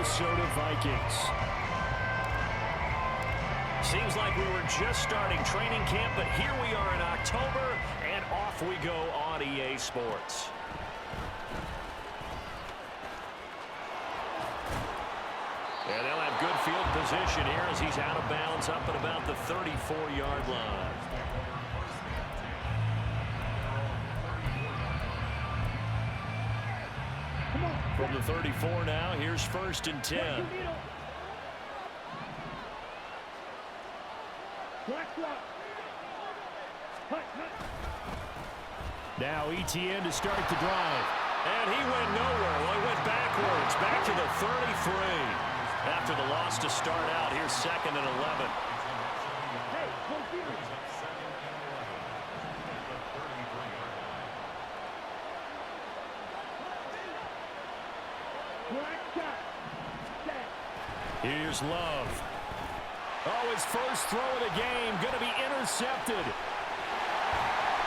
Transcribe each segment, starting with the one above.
Minnesota Vikings. Seems like we were just starting training camp, but here we are in October, and off we go on EA Sports. And they'll have good field position here as he's out of bounds up at about the 34-yard line. From the 34 now, here's 1st and 10. Now ETN to start the drive. And he went nowhere. Well, he went backwards, back to the 33. After the loss to start out, here's 2nd and 11. Here's Love. Oh, his first throw of the game going to be intercepted.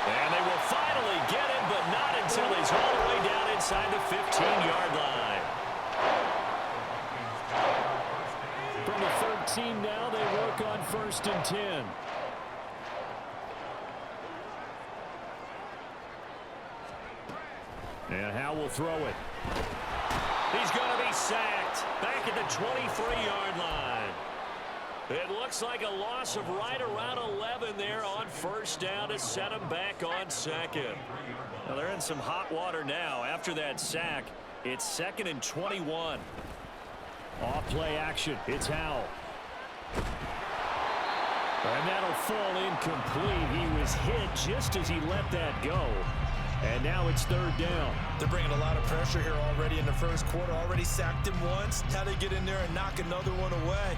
And they will finally get him, but not until he's all the way down inside the 15-yard line. From the 13 now, they work on 1st and 10. And Howe will throw it. He's going to be sacked back at the 23-yard line. It looks like a loss of right around 11 there on 1st down to set him back on 2nd. Well, they're in some hot water now. After that sack, it's 2nd and 21. Off play action. It's Howe. And that'll fall incomplete. He was hit just as he let that go. And now it's 3rd down. They're bringing a lot of pressure here already in the first quarter. Already sacked him once. Now they get in there and knock another one away.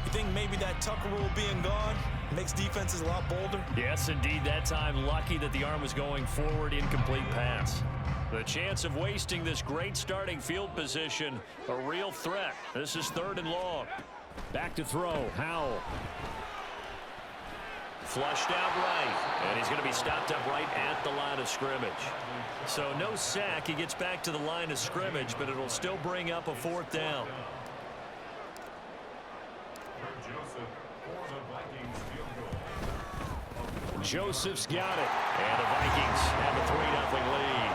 You think maybe that Tucker rule being gone makes defenses a lot bolder? Yes, indeed. That time, lucky that the arm was going forward, incomplete pass. The chance of wasting this great starting field position, a real threat. This is 3rd and long. Back to throw. Howell. Flushed out right, and he's going to be stopped up right at the line of scrimmage. So no sack. He gets back to the line of scrimmage, but it'll still bring up a 4th down. Joseph's got it. And the Vikings have a 3-0 lead.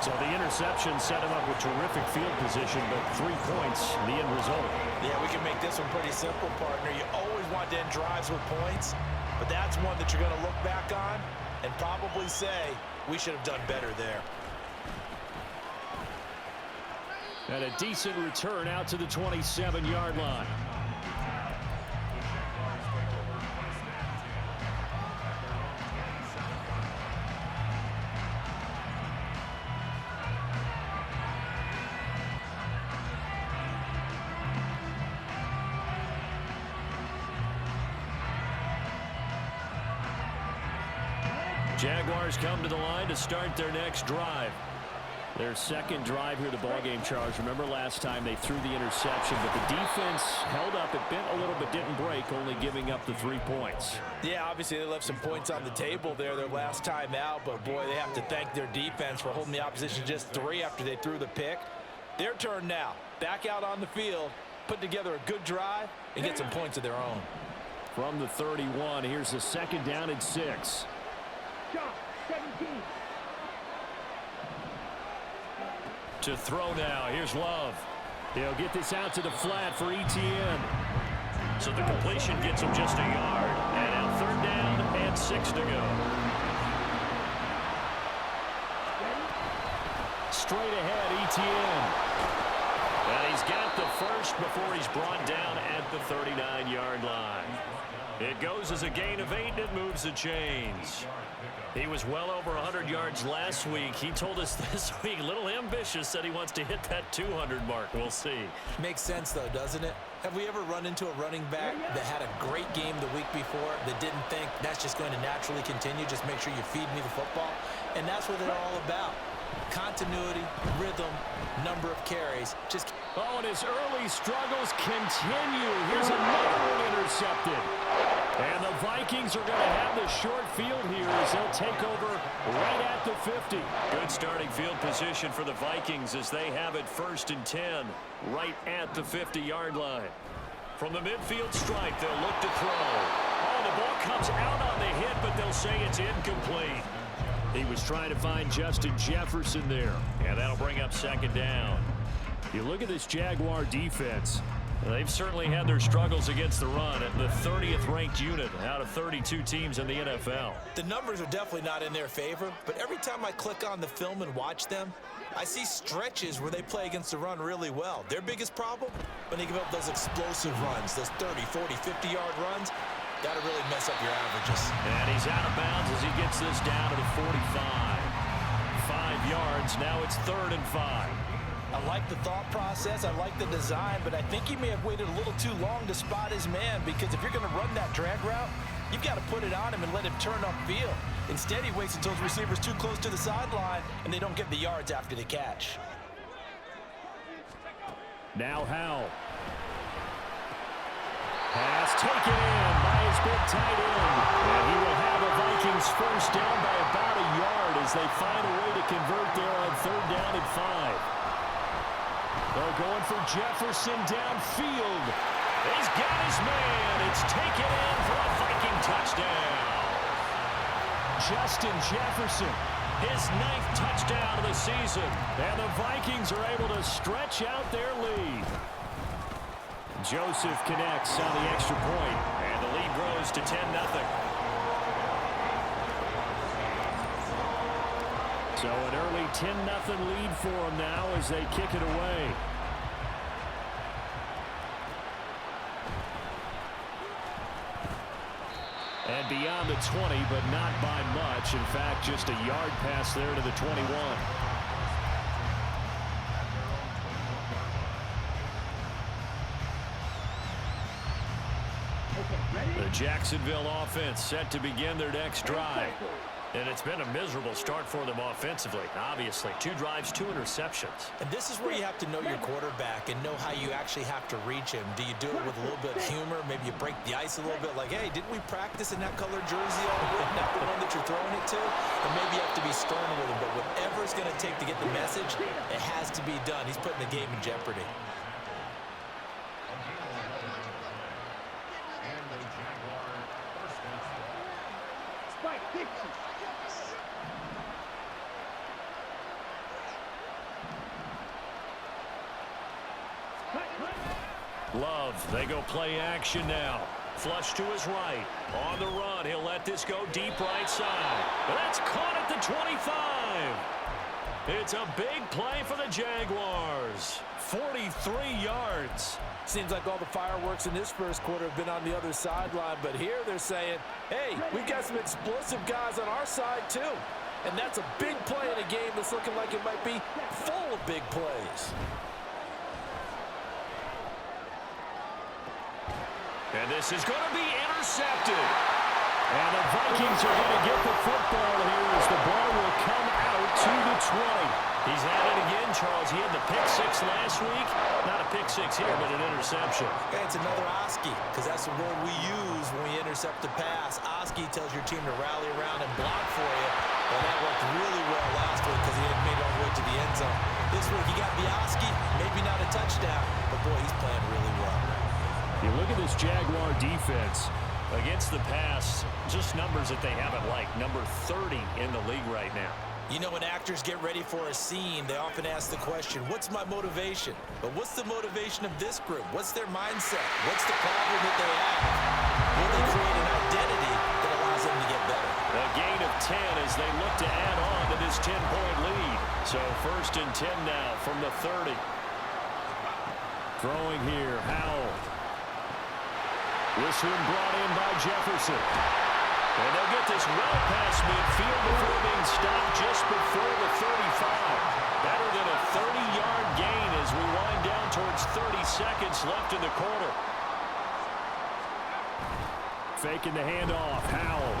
So the interception set him up with terrific field position, but 3 points, the end result. Yeah, we can make this one pretty simple, partner. You always want to end drives with points, but that's one that you're going to look back on and probably say, we should have done better there. And a decent return out to the 27-yard line. Jaguars come to the line to start their next drive. Their 2nd drive here, the ballgame, Charles. Remember last time they threw the interception, but the defense held up. It bent a little but didn't break, only giving up the 3 points. Yeah, obviously they left some points on the table there their last time out, but boy, they have to thank their defense for holding the opposition just 3 after they threw the pick. Their turn now. Back out on the field, put together a good drive, and get some points of their own. From the 31, here's the 2nd down and 6. To throw now, here's Love. He'll get this out to the flat for ETN. So the completion gets him just a yard. And now 3rd down and 6 to go. Straight ahead, ETN. And he's got the first before he's brought down at the 39-yard line. It goes as a gain of 8, and it moves the chains. He was well over 100 yards last week. He told us this week, a little ambitious, said he wants to hit that 200 mark. We'll see. Makes sense, though, doesn't it? Have we ever run into a running back that had a great game the week before that didn't think that's just going to naturally continue, just make sure you feed me the football? And that's what they're all about. Continuity, rhythm, number of carries. Oh, and his early struggles continue. Here's another one intercepted. And the Vikings are going to have the short field here as they'll take over right at the 50. Good starting field position for the Vikings as they have it 1st and 10 right at the 50-yard line. From the midfield stripe, they'll look to throw. Oh, the ball comes out on the hit, but they'll say it's incomplete. He was trying to find Justin Jefferson there. And that'll bring up 2nd down. You look at this Jaguar defense. They've certainly had their struggles against the run at the 30th ranked unit out of 32 teams in the NFL. The numbers are definitely not in their favor, but every time I click on the film and watch them, I see stretches where they play against the run really well. Their biggest problem? When they give up those explosive runs, those 30, 40, 50-yard runs, that'll really mess up your averages. And he's out of bounds as he gets this down to the 45. 5 yards, now it's 3rd and 5. I like the thought process, I like the design, but I think he may have waited a little too long to spot his man, because if you're going to run that drag route, you've got to put it on him and let him turn upfield. Instead, he waits until his receiver's too close to the sideline, and they don't get the yards after the catch. Now Howell. Pass taken in by his big tight end. And he will have the Vikings 1st down by about a yard as they find a way to convert there on 3rd down and 5. They're going for Jefferson downfield. He's got his man. It's taken in for a Viking touchdown. Justin Jefferson. His 9th touchdown of the season. And the Vikings are able to stretch out their lead. Joseph connects on the extra point. And the lead grows to 10-0. So an early 10-0 lead for them now as they kick it away. And beyond the 20, but not by much. In fact, just a yard pass there to the 21. The Jacksonville offense set to begin their next drive. And it's been a miserable start for them offensively, obviously. 2 drives, 2 interceptions. And this is where you have to know your quarterback and know how you actually have to reach him. Do you do it with a little bit of humor? Maybe you break the ice a little bit like, hey, didn't we practice in that colored jersey all week? Not the one that you're throwing it to? And maybe you have to be stern with him. But whatever it's going to take to get the message, it has to be done. He's putting the game in jeopardy. Love, they go play action now. Flush to his right. On the run, he'll let this go deep right side. But that's caught at the 25. It's a big play for the Jaguars. 43 yards. Seems like all the fireworks in this first quarter have been on the other sideline, but here they're saying, hey, we've got some explosive guys on our side too. And that's a big play in a game that's looking like it might be full of big plays. And this is going to be intercepted. And the Vikings are going to get the football here as the ball will come out to the 20. He's at it again, Charles. He had the pick 6 last week. Not a pick 6 here, but an interception. Hey, it's another Oski, because that's the word we use when we intercept a pass. Oski tells your team to rally around and block for you. And that worked really well last week because he had made it all the way to the end zone. This week, you got Oski, maybe not a touchdown, but boy, he's playing really well. You look at this Jaguar defense. Against the pass, just numbers that they haven't liked. Number 30 in the league right now. You know, when actors get ready for a scene, they often ask the question, what's my motivation? But what's the motivation of this group? What's their mindset? What's the problem that they have? Will they create an identity that allows them to get better? A gain of 10 as they look to add on to this 10-point lead. So 1st and 10 now from the 30. Throwing here, Howell. This one brought in by Jefferson. And they'll get this well past midfield before being stopped just before the 35. Better than a 30-yard gain as we wind down towards 30 seconds left in the quarter. Faking the handoff, Howell.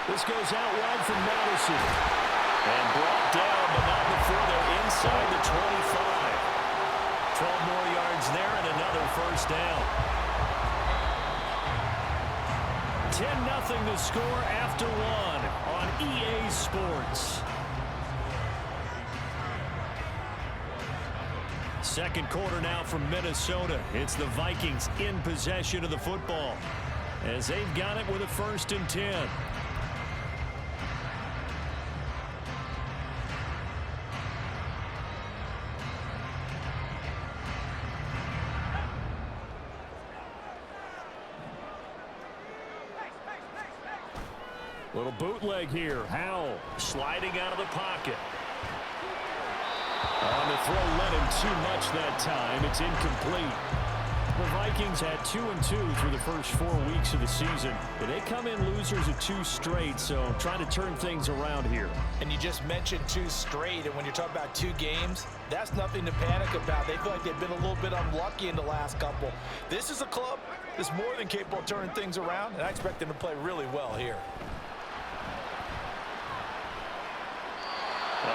This goes out wide from Madison. And brought down, but not before they're inside the 25. 12 more yards there and another first down. 10-0 to score after one on EA Sports. Second quarter now from Minnesota. It's the Vikings in possession of the football as they've got it with a 1st and 10. Little bootleg here. Howell Sliding out of the pocket. on the throw, led him too much that time. It's incomplete. The Vikings had 2-2 through the first 4 weeks of the season. But they come in losers of 2 straight, so trying to turn things around here. And you just mentioned 2 straight, and when you're talking about 2 games, that's nothing to panic about. They feel like they've been a little bit unlucky in the last couple. This is a club that's more than capable of turning things around, and I expect them to play really well here.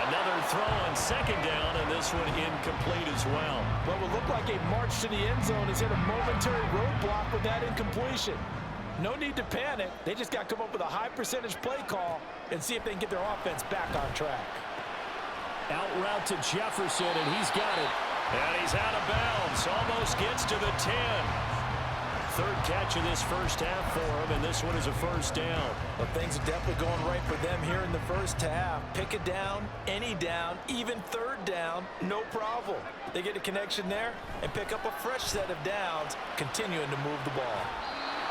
Another throw on 2nd down, and this one incomplete as well. What would look like a march to the end zone has hit a momentary roadblock with that incompletion. No need to panic. They just got to come up with a high percentage play call and see if they can get their offense back on track. Out route to Jefferson, and he's got it. And he's out of bounds. Almost gets to the 10. 3rd catch of this first half for him, and this one is a first down. Well, things are definitely going right for them here in the first half. Pick a down, any down, even 3rd down, no problem. They get a connection there and pick up a fresh set of downs, continuing to move the ball.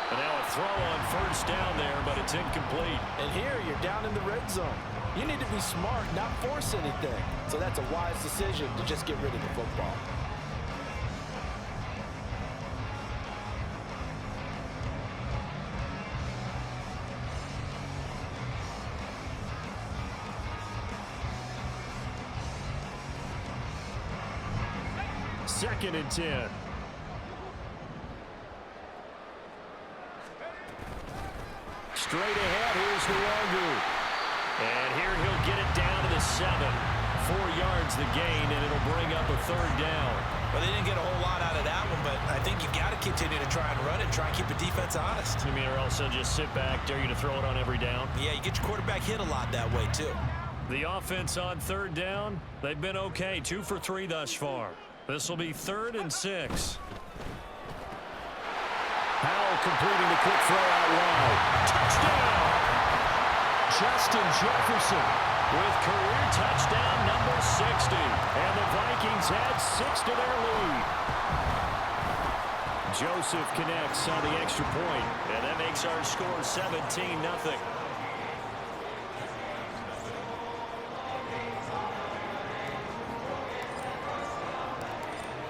And now a throw on 1st down there, but it's incomplete. And here you're down in the red zone. You need to be smart, not force anything. So that's a wise decision to just get rid of the football. Second and 10. Straight ahead, here's Nwangu. And here he'll get it down to the 7. 4 yards the gain, and it'll bring up a 3rd down. Well, they didn't get a whole lot out of that one, but I think you've got to continue to try and run it, try and keep the defense honest. You mean, or else they'll just sit back, dare you to throw it on every down? Yeah, you get your quarterback hit a lot that way, too. The offense on 3rd down, they've been okay. 2 for 3 thus far. This will be 3rd and 6. Howell completing the quick throw out wide. Touchdown! Justin Jefferson With career touchdown number 60. And the Vikings add 6 to their lead. Joseph connects on the extra point. And that makes our score 17-0.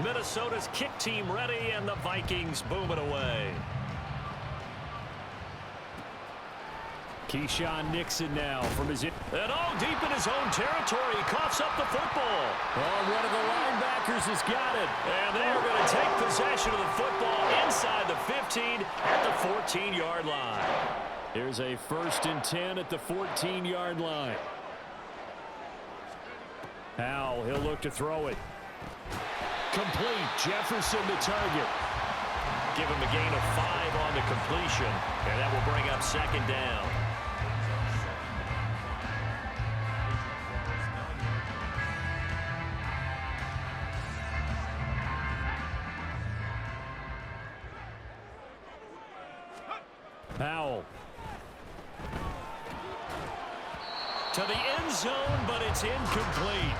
Minnesota's kick team ready, and the Vikings boom it away. Keyshawn Nixon now from his... And all deep in his own territory, he coughs up the football. Oh, one of the linebackers has got it. And they are going to take possession of the football inside the 15 at the 14-yard line. Here's a 1st and 10 at the 14-yard line. Howell, he'll look to throw it. Complete. Jefferson the target. Give him a gain of 5 on the completion, and that will bring up 2nd down. Howell. To the end zone, but it's incomplete.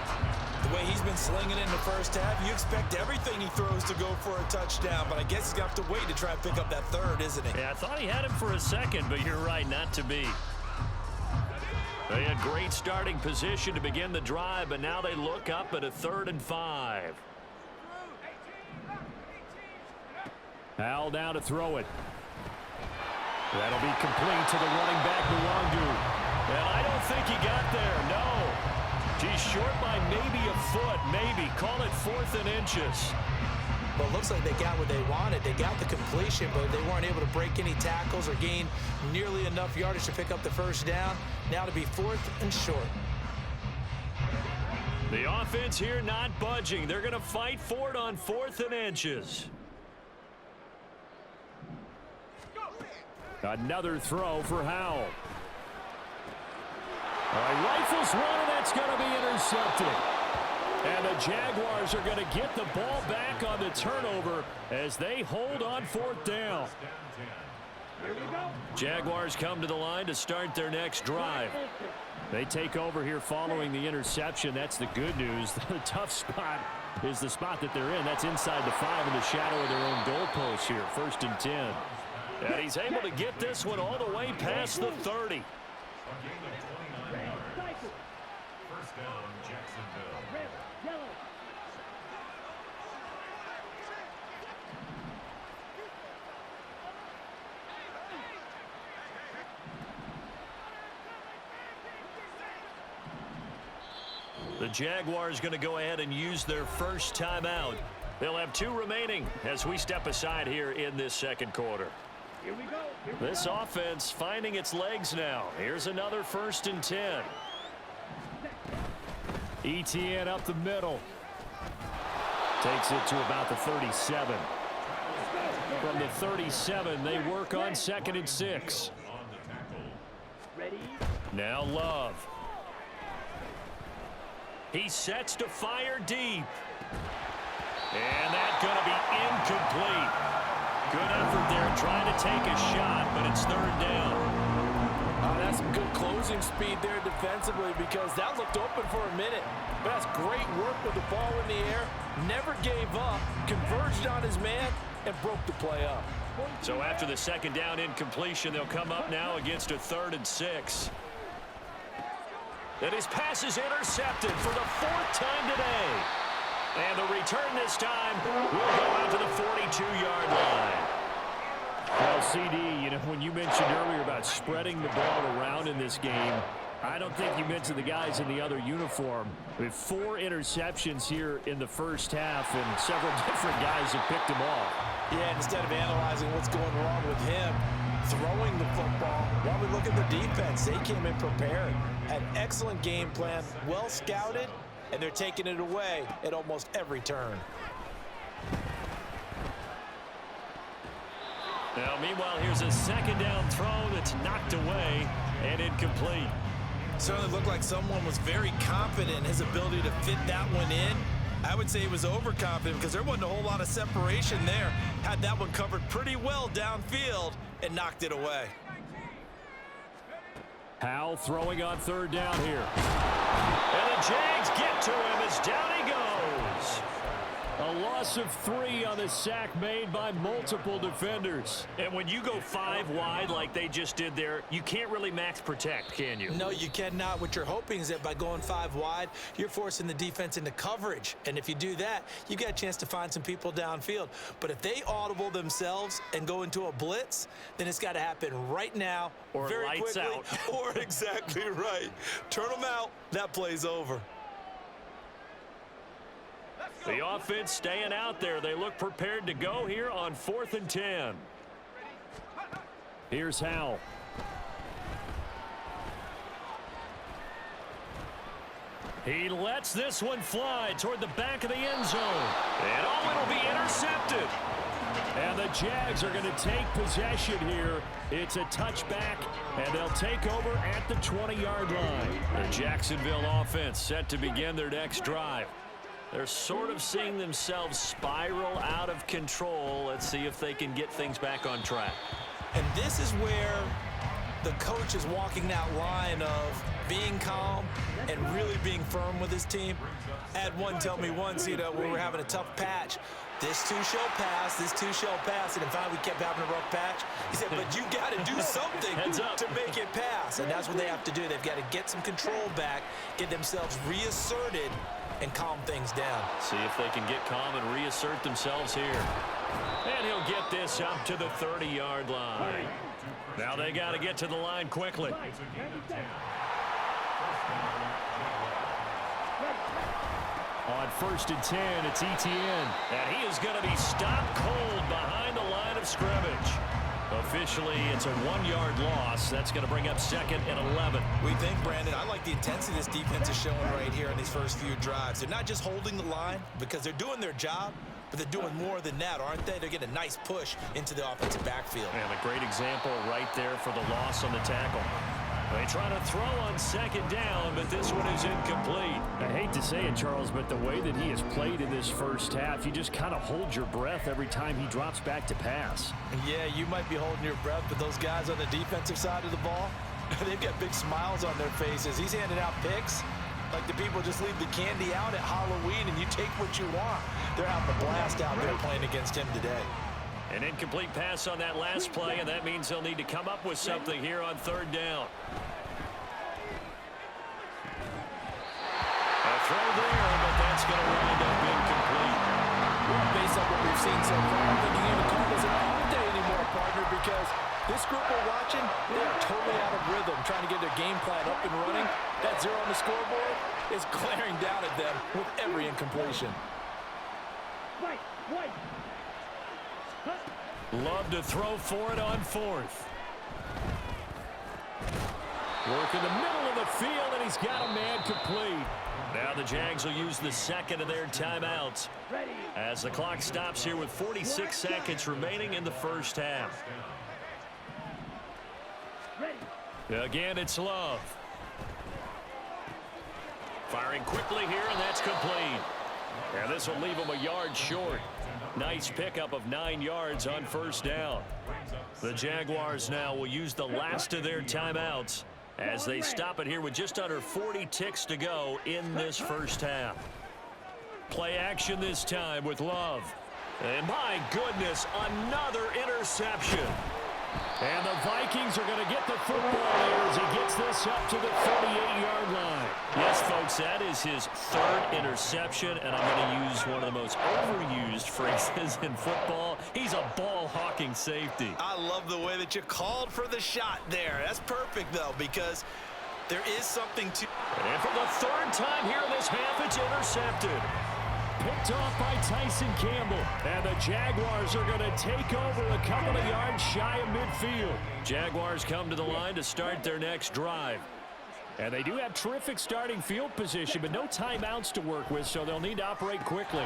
The way he's been slinging in the first half, you expect everything he throws to go for a touchdown, but I guess he's got to wait to try and pick up that 3rd, isn't he? Yeah, I thought he had him for a second, but you're right, not to be. They had great starting position to begin the drive, but now they look up at a 3rd and 5. Howell down to throw it. That'll be complete to the running back, Nwangu. And I don't think he got there, no. He's short by maybe a foot, maybe. Call it 4th and inches. Well, it looks like they got what they wanted. They got the completion, but they weren't able to break any tackles or gain nearly enough yardage to pick up the 1st down. Now to be 4th and short. The offense here not budging. They're going to fight for it on 4th and inches. Another throw for Howell. All right, rifles one, and that's going to be intercepted. And the Jaguars are going to get the ball back on the turnover as they hold on 4th down. Jaguars come to the line to start their next drive. They take over here following the interception. That's the good news. The tough spot is the spot that they're in. That's inside the 5 in the shadow of their own goalpost here. 1st and 10. And he's able to get this one all the way past the 30. First down, Jacksonville. The Jaguars going to go ahead and use their first timeout. They'll have 2 remaining as we step aside here in this 2nd quarter. Here we go. This offense finding its legs now. Here's another 1st and 10. ETN up the middle. Takes it to about the 37. From the 37, they work on 2nd and 6. Ready? Now Love. He sets to fire deep. And that's going to be incomplete. Good effort there trying to take a shot, but it's 3rd down. That's some good closing speed there defensively because that looked open for a minute. But that's great work with the ball in the air. Never gave up, converged on his man, and broke the play up. So after the 2nd down incompletion, they'll come up now against a 3rd and 6. And his pass is intercepted for the 4th time today. And the return this time will go out to the 42-yard line. Well, CD, you know, when you mentioned earlier about spreading the ball around in this game, I don't think you mentioned the guys in the other uniform. We have 4 interceptions here in the first half, and several different guys have picked them off. Yeah, instead of analyzing what's going wrong with him, throwing the football, while we look at the defense, they came in prepared, had excellent game plan, well scouted, and they're taking it away at almost every turn. Now, meanwhile, here's a 2nd down throw that's knocked away and incomplete. Certainly looked like someone was very confident in his ability to fit that one in. I would say he was overconfident because there wasn't a whole lot of separation there. Had that one covered pretty well downfield and knocked it away. Howell throwing on 3rd down here. And the Jags get to him as down he goes. A loss of 3 on the sack made by multiple defenders. And when you go 5 wide like they just did there, you can't really max protect, can you? No, you cannot. What you're hoping is that by going 5 wide, you're forcing the defense into coverage. And if you do that, you got a chance to find some people downfield. But if they audible themselves and go into a blitz, then it's got to happen right now, or very lights quickly, out. Or exactly right. Turn them out. That play's over. The offense staying out there. They look prepared to go here on 4th and 10. Here's Howell. He lets this one fly toward the back of the end zone. And it'll be intercepted. And the Jags are going to take possession here. It's a touchback, and they'll take over at the 20-yard line. The Jacksonville offense set to begin their next drive. They're sort of seeing themselves spiral out of control. Let's see if they can get things back on track. And this is where the coach is walking that line of being calm and really being firm with his team. I had one tell me once, you know, when we were having a tough patch, this too shall pass, this too shall pass. And in fact, we kept having a rough patch. He said, but you got to do something to make it pass. And that's what they have to do. They've got to get some control back, get themselves reasserted, and calm things down. See if they can get calm and reassert themselves here. And he'll get this up to the 30-yard line. Now they got to get to the line quickly. On 1st and 10, it's ETN. And he is going to be stopped cold behind the line of scrimmage. Officially, it's a 1-yard loss. That's going to bring up 2nd and 11. We think, Brandon, I like the intensity this defense is showing right here in these first few drives. They're not just holding the line because they're doing their job, but they're doing more than that, aren't they? They're getting a nice push into the offensive backfield. And a great example right there for the loss on the tackle. They try to throw on 2nd down, but this one is incomplete. I hate to say it, Charles, but the way that he has played in this first half, you just kind of hold your breath every time he drops back to pass. Yeah, you might be holding your breath, but those guys on the defensive side of the ball, they've got big smiles on their faces. He's handing out picks like the people just leave the candy out at Halloween and you take what you want. They're having a blast out there playing against him today. An incomplete pass on that last play, and that means they'll need to come up with something here on 3rd down. A throw there, but that's going to wind up incomplete. Well, based on what we've seen so far, I think you even call this an off day anymore, partner, because this group we're watching, they are totally out of rhythm, trying to get their game plan up and running. That 0 on the scoreboard is glaring down at them with every incompletion. Love to throw for it on 4th. Work in the middle of the field, and he's got a man complete. Now the Jags will use the 2nd of their timeouts as the clock stops here with 46 seconds remaining in the first half. Again, it's Love. Firing quickly here, and that's complete. And this will leave him a yard short. Nice pickup of 9 yards on 1st down. The Jaguars now will use the last of their timeouts as they stop it here with just under 40 ticks to go in this first half. Play action this time with Love. And my goodness, another interception. And the Vikings are going to get the football here as he gets this up to the 38-yard line. Yes, folks, that is his 3rd interception, and I'm going to use one of the most overused phrases in football. He's a ball-hawking safety. I love the way that you called for the shot there. That's perfect, though, because there is something to... And for the 3rd time here in this half, it's intercepted. Picked off by Tyson Campbell. And the Jaguars are going to take over a couple of yards shy of midfield. Jaguars come to the line to start their next drive. And they do have terrific starting field position, but no timeouts to work with, so they'll need to operate quickly.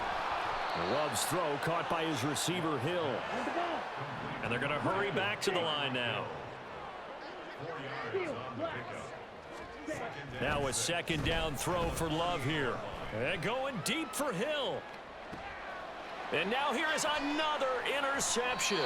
Love's throw caught by his receiver, Hill. And they're going to hurry back to the line now. Now a 2nd down throw for Love here. And going deep for Hill. And now here is another interception.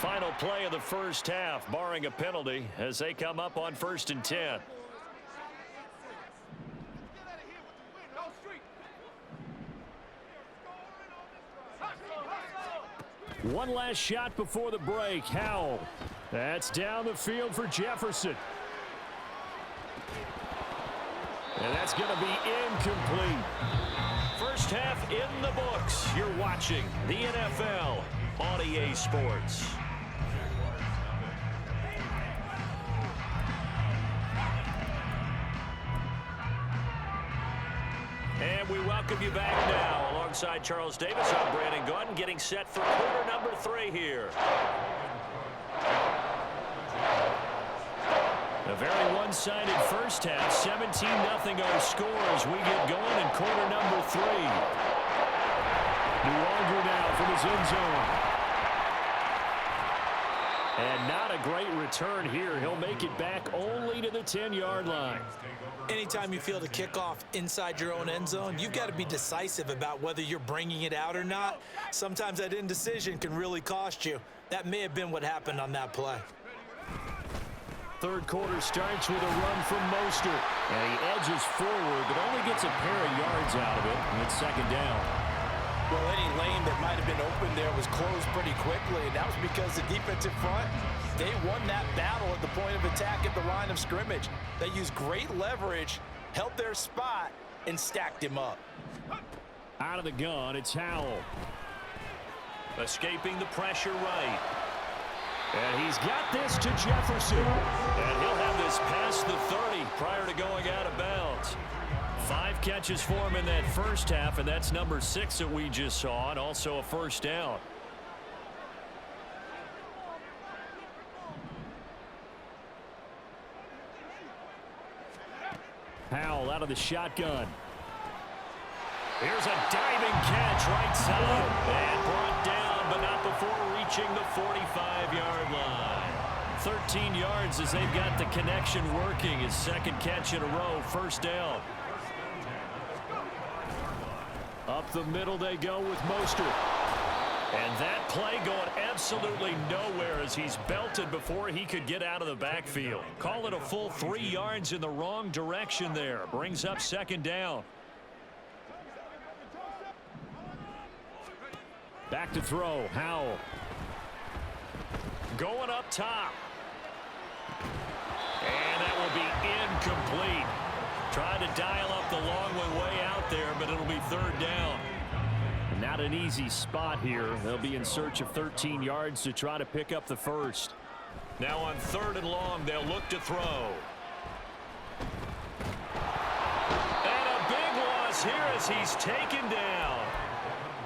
Final play of the first half, barring a penalty, as they come up on 1st and 10. One last shot before the break. Howell. That's down the field for Jefferson. And that's going to be incomplete. First half in the books. You're watching the NFL on EA Sports. And we welcome you back now. Alongside Charles Davis, I'm Brandon Gordon, getting set for quarter number 3 here. A very one-sided first half. 17-0 our score as we get going in quarter number 3. No longer now from his end zone. And not a great return here. He'll make it back only to the 10-yard line. Anytime you feel the kickoff inside your own end zone, you've got to be decisive about whether you're bringing it out or not. Sometimes that indecision can really cost you. That may have been what happened on that play. Third quarter starts with a run from Mostert. And he edges forward, but only gets a pair of yards out of it. And it's 2nd down. Well, any lane that might have been open there was closed pretty quickly, and that was because the defensive front, they won that battle at the point of attack at the line of scrimmage. They used great leverage, held their spot, and stacked him up. Out of the gun, it's Howell. Escaping the pressure right. And he's got this to Jefferson. And he'll have this past the 30 prior to going out of bounds. 5 catches for him in that first half, and that's number 6 that we just saw, and also a first down. Howell out of the shotgun. Here's a diving catch right side. And brought down, but not before reaching the 45-yard line. 13 yards as they've got the connection working. His second catch in a row, first down. Up the middle they go with Mostert. And that play going absolutely nowhere as he's belted before he could get out of the backfield. Call it a full 3 yards in the wrong direction there. Brings up second down. Back to throw, Howell. Going up top. And that will be incomplete. Tried to dial up the long one way out there, but it'll be third down. Not an easy spot here. They'll be in search of 13 yards to try to pick up the first. Now on third and long, they'll look to throw. And a big loss here as he's taken down.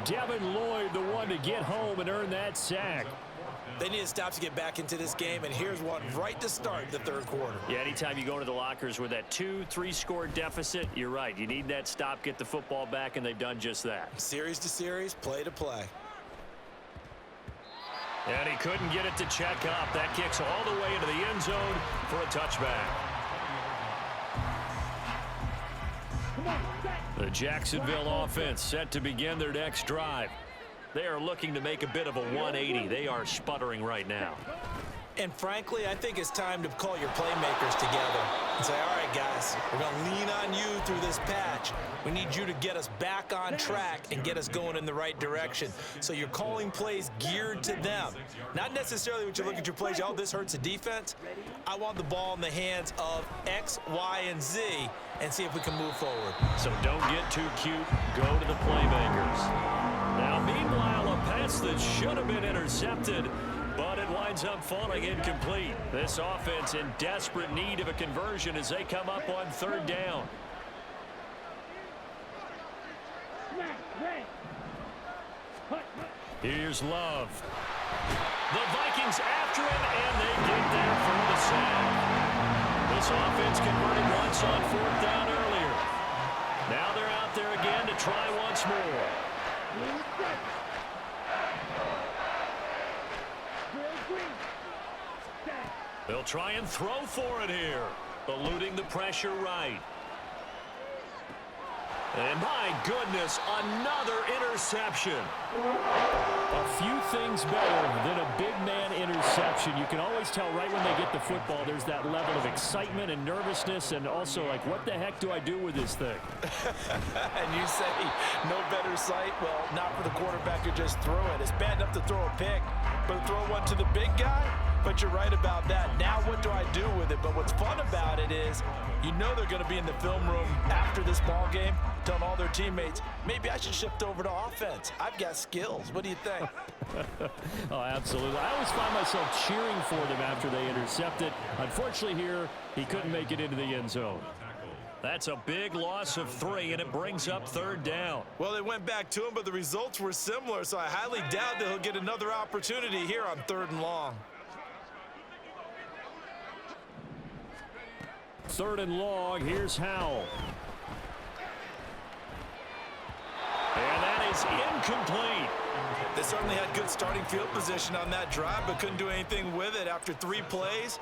Devin Lloyd, the one to get home and earn that sack. They need to stop to get back into this game, and here's one right to start the third quarter. Yeah, anytime you go to the lockers with that 2-3 score deficit, you're right. You need that stop, get the football back, and they've done just that. Series to series, play to play. And he couldn't get it to check up. That kicks all the way into the end zone for a touchback. The Jacksonville offense set to begin their next drive. They are looking to make a bit of a 180. They are sputtering right now. And frankly, I think it's time to call your playmakers together and say, all right, guys, we're going to lean on you through this patch. We need you to get us back on track and get us going in the right direction. So you're calling plays geared to them. Not necessarily when you look at your plays, oh, this hurts the defense. I want the ball in the hands of X, Y, and Z and see if we can move forward. So don't get too cute. Go to the playmakers. Now, meanwhile, a pass that should have been intercepted, but it winds up falling incomplete. This offense in desperate need of a conversion as they come up on third down. Here's Love. The Vikings after him, and they get there for the sack. This offense converted once on fourth down earlier. Now they're out there again to try once more. They'll try and throw for it here. Eluding the pressure right. And my goodness, another interception. A few things better than a big man interception. You can always tell right when they get the football, there's that level of excitement and nervousness, and also like, what the heck do I do with this thing? And you say, no better sight? Well, not for the quarterback who just threw it. It's bad enough to throw a pick, but to throw one to the big guy? But you're right about that. Now what do I do with it? But what's fun about it is you know they're going to be in the film room after this ball game telling all their teammates, maybe I should shift over to offense. I've got skills. What do you think? Oh, absolutely. I always find myself cheering for them after they intercept it. Unfortunately here, he couldn't make it into the end zone. That's a big loss of 3, and it brings up third down. Well, they went back to him, but the results were similar, so I highly doubt that he'll get another opportunity here on third and long. Third and long, here's Howell. And that is incomplete. They certainly had good starting field position on that drive, but couldn't do anything with it after 3 plays.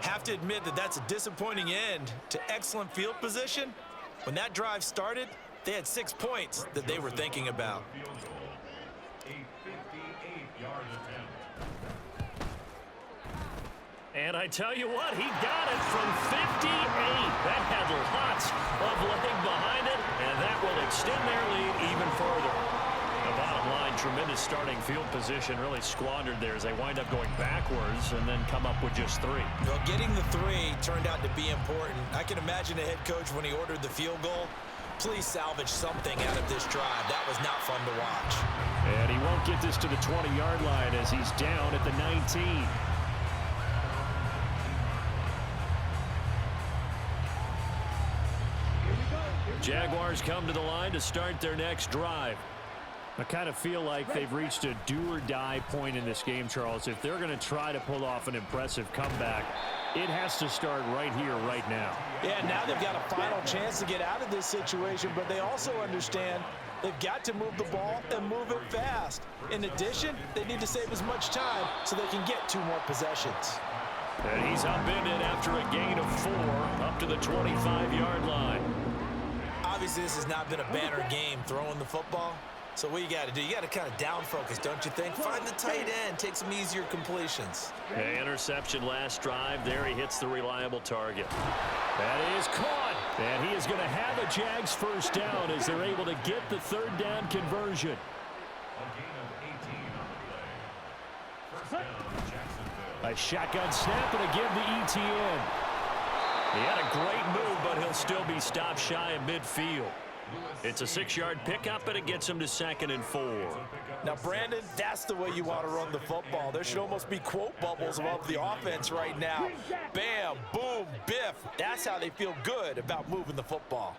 Have to admit that that's a disappointing end to excellent field position. When that drive started, they had 6 points that they were thinking about. And I tell you what, he got it from 58. That had lots of leg behind it, and that will extend their lead even further. The bottom line, tremendous starting field position, really squandered there as they wind up going backwards and then come up with just 3. Well, getting the 3 turned out to be important. I can imagine a head coach when he ordered the field goal Please salvage something out of this drive. That was not fun to watch. And he won't get this to the 20-yard line as he's down at the 19. Jaguars come to the line to start their next drive. I kind of feel like they've reached a do-or-die point in this game, Charles. If they're going to try to pull off an impressive comeback, it has to start right here, right now. Yeah, now they've got a final chance to get out of this situation, but they also understand they've got to move the ball and move it fast. In addition, they need to save as much time so they can get 2 more possessions. And he's upended after a gain of 4 up to the 25-yard line. Obviously, this has not been a banner game throwing the football. So what you got to do, you got to kind of down focus, don't you think? Find the tight end, take some easier completions. An interception last drive. There he hits the reliable target. That is caught. And he is going to have a Jags first down as they're able to get the 3rd down conversion. A gain of 18 on the play. First down, Jacksonville. A shotgun snap and a give to ETN. He had a great move, but he'll still be stopped shy of midfield. It's a 6-yard pickup, and it gets him to 2nd and 4. Now, Brandon, that's the way you want to run the football. There should almost be quote bubbles above the offense right now. Bam, boom, biff. That's how they feel good about moving the football.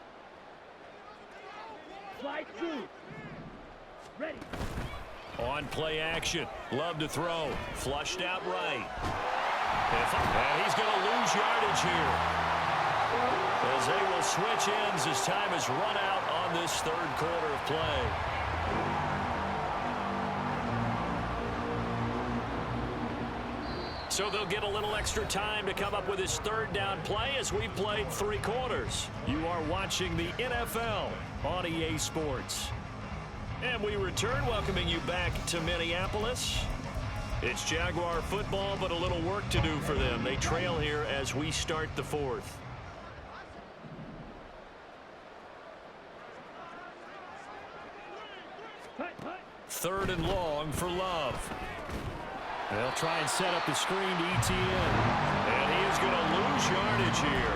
Slide through. Ready. On play action. Love to throw. Flushed out right. And he's going to lose yardage here, as they will switch ends as time is run out on this 3rd quarter of play. So they'll get a little extra time to come up with his 3rd down play as we played 3 quarters. You are watching the NFL on EA Sports. And we return, welcoming you back to Minneapolis. It's Jaguar football, but a little work to do for them. They trail here as we start the 4th. 3rd and long for Love. They'll try and set up the screen to ETN. And he is going to lose yardage here.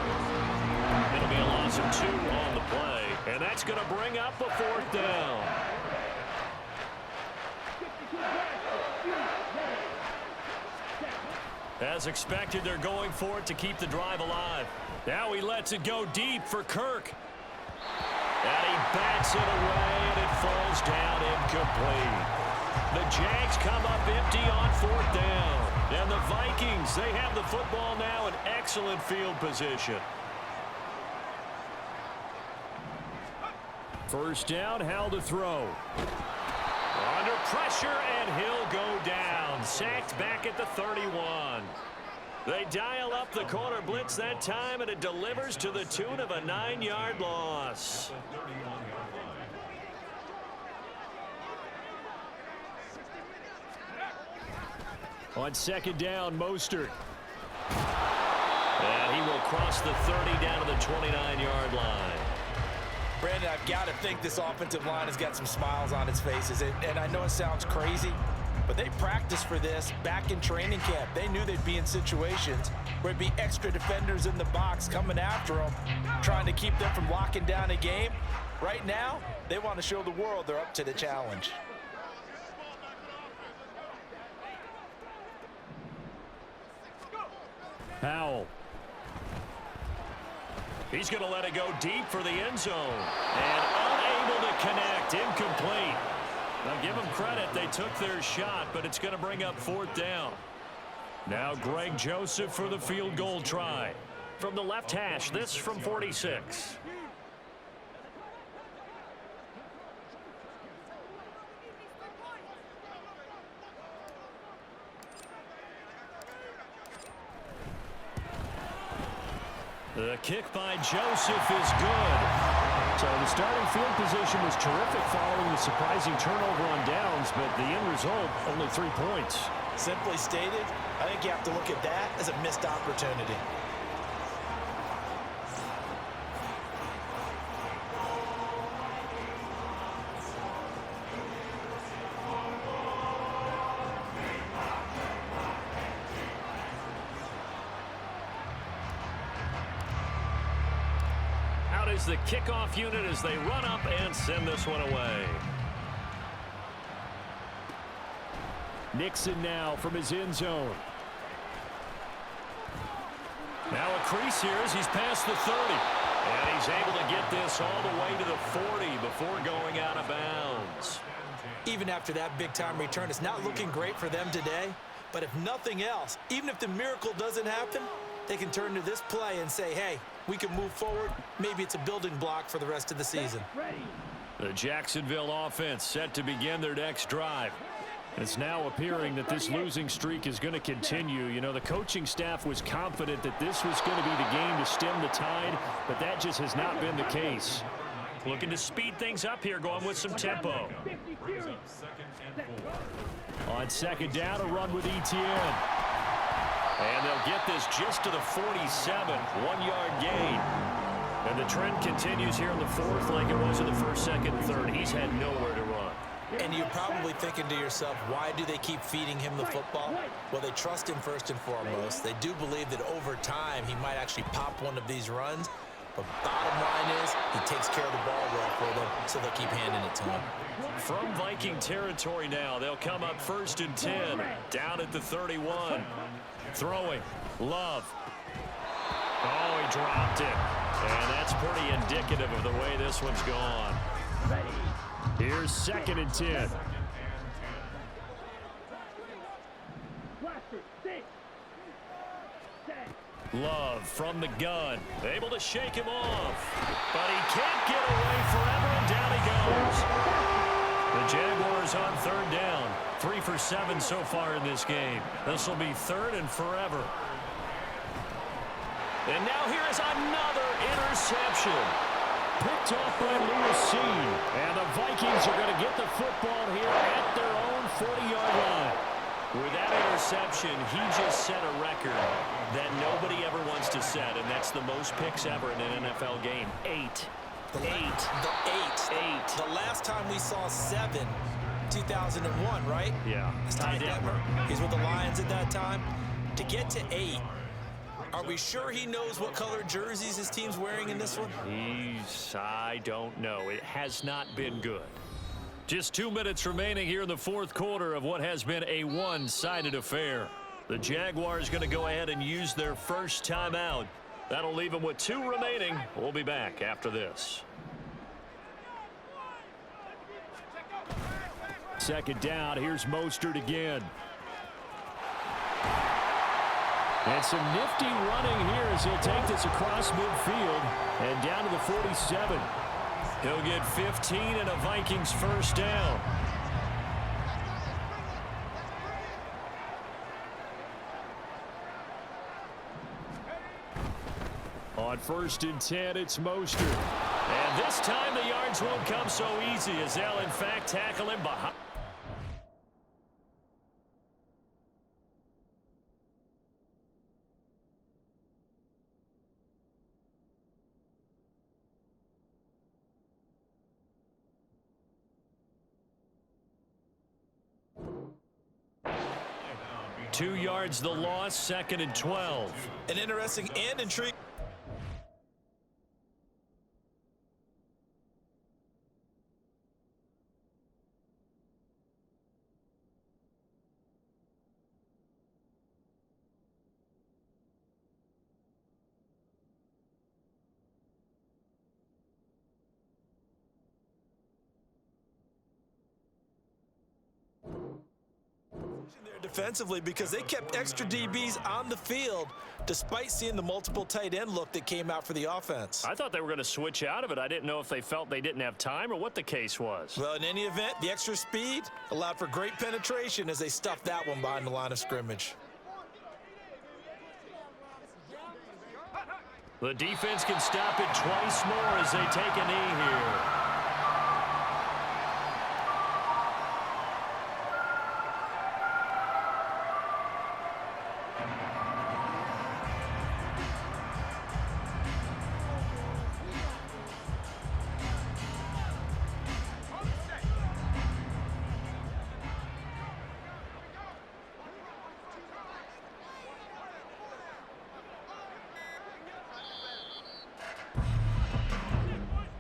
It'll be a loss of 2 on the play. And that's going to bring up a 4th down. As expected, they're going for it to keep the drive alive. Now he lets it go deep for Kirk. And he bats it away, and it falls down incomplete. The Jags come up empty on 4th down. And the Vikings, they have the football now in excellent field position. First down, Hal to throw. Under pressure, and he'll go down. Sacked back at the 31. They dial up the corner blitz that time, and it delivers to the tune of a 9-yard loss. On 2nd down, Mostert. And he will cross the 30 down to the 29-yard line. Brandon, I've got to think this offensive line has got some smiles on its faces. And I know it sounds crazy, but they practiced for this back in training camp. They knew they'd be in situations where it'd be extra defenders in the box coming after them, trying to keep them from locking down a game. Right now, they want to show the world they're up to the challenge. Powell. He's going to let it go deep for the end zone. And unable to connect. Incomplete. Now give them credit. They took their shot, but it's going to bring up 4th down. Now Greg Joseph for the field goal try. From the left hash, this from 46. The kick by Joseph is good. So the starting field position was terrific following the surprising turnover on downs, but the end result, only 3 points. Simply stated, I think you have to look at that as a missed opportunity. out as the kickoff unit as they run up and send this one away. Nixon now from his end zone. Now a crease here as he's past the 30. And he's able to get this all the way to the 40 before going out of bounds. Even after that big-time return, it's not looking great for them today. But if nothing else, even if the miracle doesn't happen, they can turn to this play and say, hey, we can move forward. Maybe it's a building block for the rest of the season. The Jacksonville offense set to begin their next drive. It's now appearing that this losing streak is going to continue. You know, the coaching staff was confident that this was going to be the game to stem the tide, but that just has not been the case. Looking to speed things up here, going with some tempo. On second down, a run with ETN. And they'll get this just to the 47, 1-yard gain. And the trend continues here in the fourth like it was in the first, second, and third. He's had nowhere to run. And you're probably thinking to yourself, why do they keep feeding him the football? Well, they trust him first and foremost. They do believe that over time he might actually pop one of these runs. But bottom line is he takes care of the ball well for them, so they'll keep handing it to him. From Viking territory now, they'll come up 1st and 10, down at the 31. Throwing, Love. Oh, he dropped it. And that's pretty indicative of the way this one's gone. Here's 2nd and 10. Love from the gun. Able to shake him off. But he can't get away forever, and down he goes. The Jaguars on 3rd down. 3 for 7 so far in this game. This will be 3rd and forever. And now here is another interception. Picked off by Lewis Cine. And the Vikings are going to get the football here at their own 40-yard line. With that interception, he just set a record that nobody ever wants to set, and that's the most picks ever in an NFL game. 8. The last time we saw 7, 2001, right? Yeah. Ty Detmer. He's with the Lions at that time. To get to 8, are we sure he knows what color jerseys his team's wearing in this one? I don't know. It has not been good. Just 2 minutes remaining here in the fourth quarter of what has been a one-sided affair. The Jaguars going to go ahead and use their first timeout. That'll leave them with 2 remaining. We'll be back after this. 2nd down. Here's Mostert again. And some nifty running here as he'll take this across midfield and down to the 47. He'll get 15 and a Vikings first down. On 1st and 10, it's Mostert. And this time the yards won't come so easy as they'll in fact tackle him behind. Two yards the loss, 2nd and 12. An interesting and intriguing. Defensively because they kept extra DBs on the field despite seeing the multiple tight end look that came out for the offense. I thought they were going to switch out of it. I didn't know if they felt they didn't have time or what the case was. Well, in any event, the extra speed allowed for great penetration as they stuffed that one behind the line of scrimmage. The defense can stop it twice more as they take a knee here.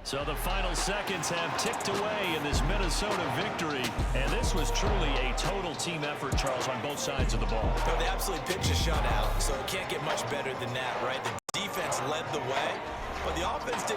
So the final seconds have ticked away in this Minnesota victory. And this was truly a total team effort, Charles, on both sides of the ball. No, they absolutely pitched a shutout, so it can't get much better than that, right? The defense led the way, but the offense did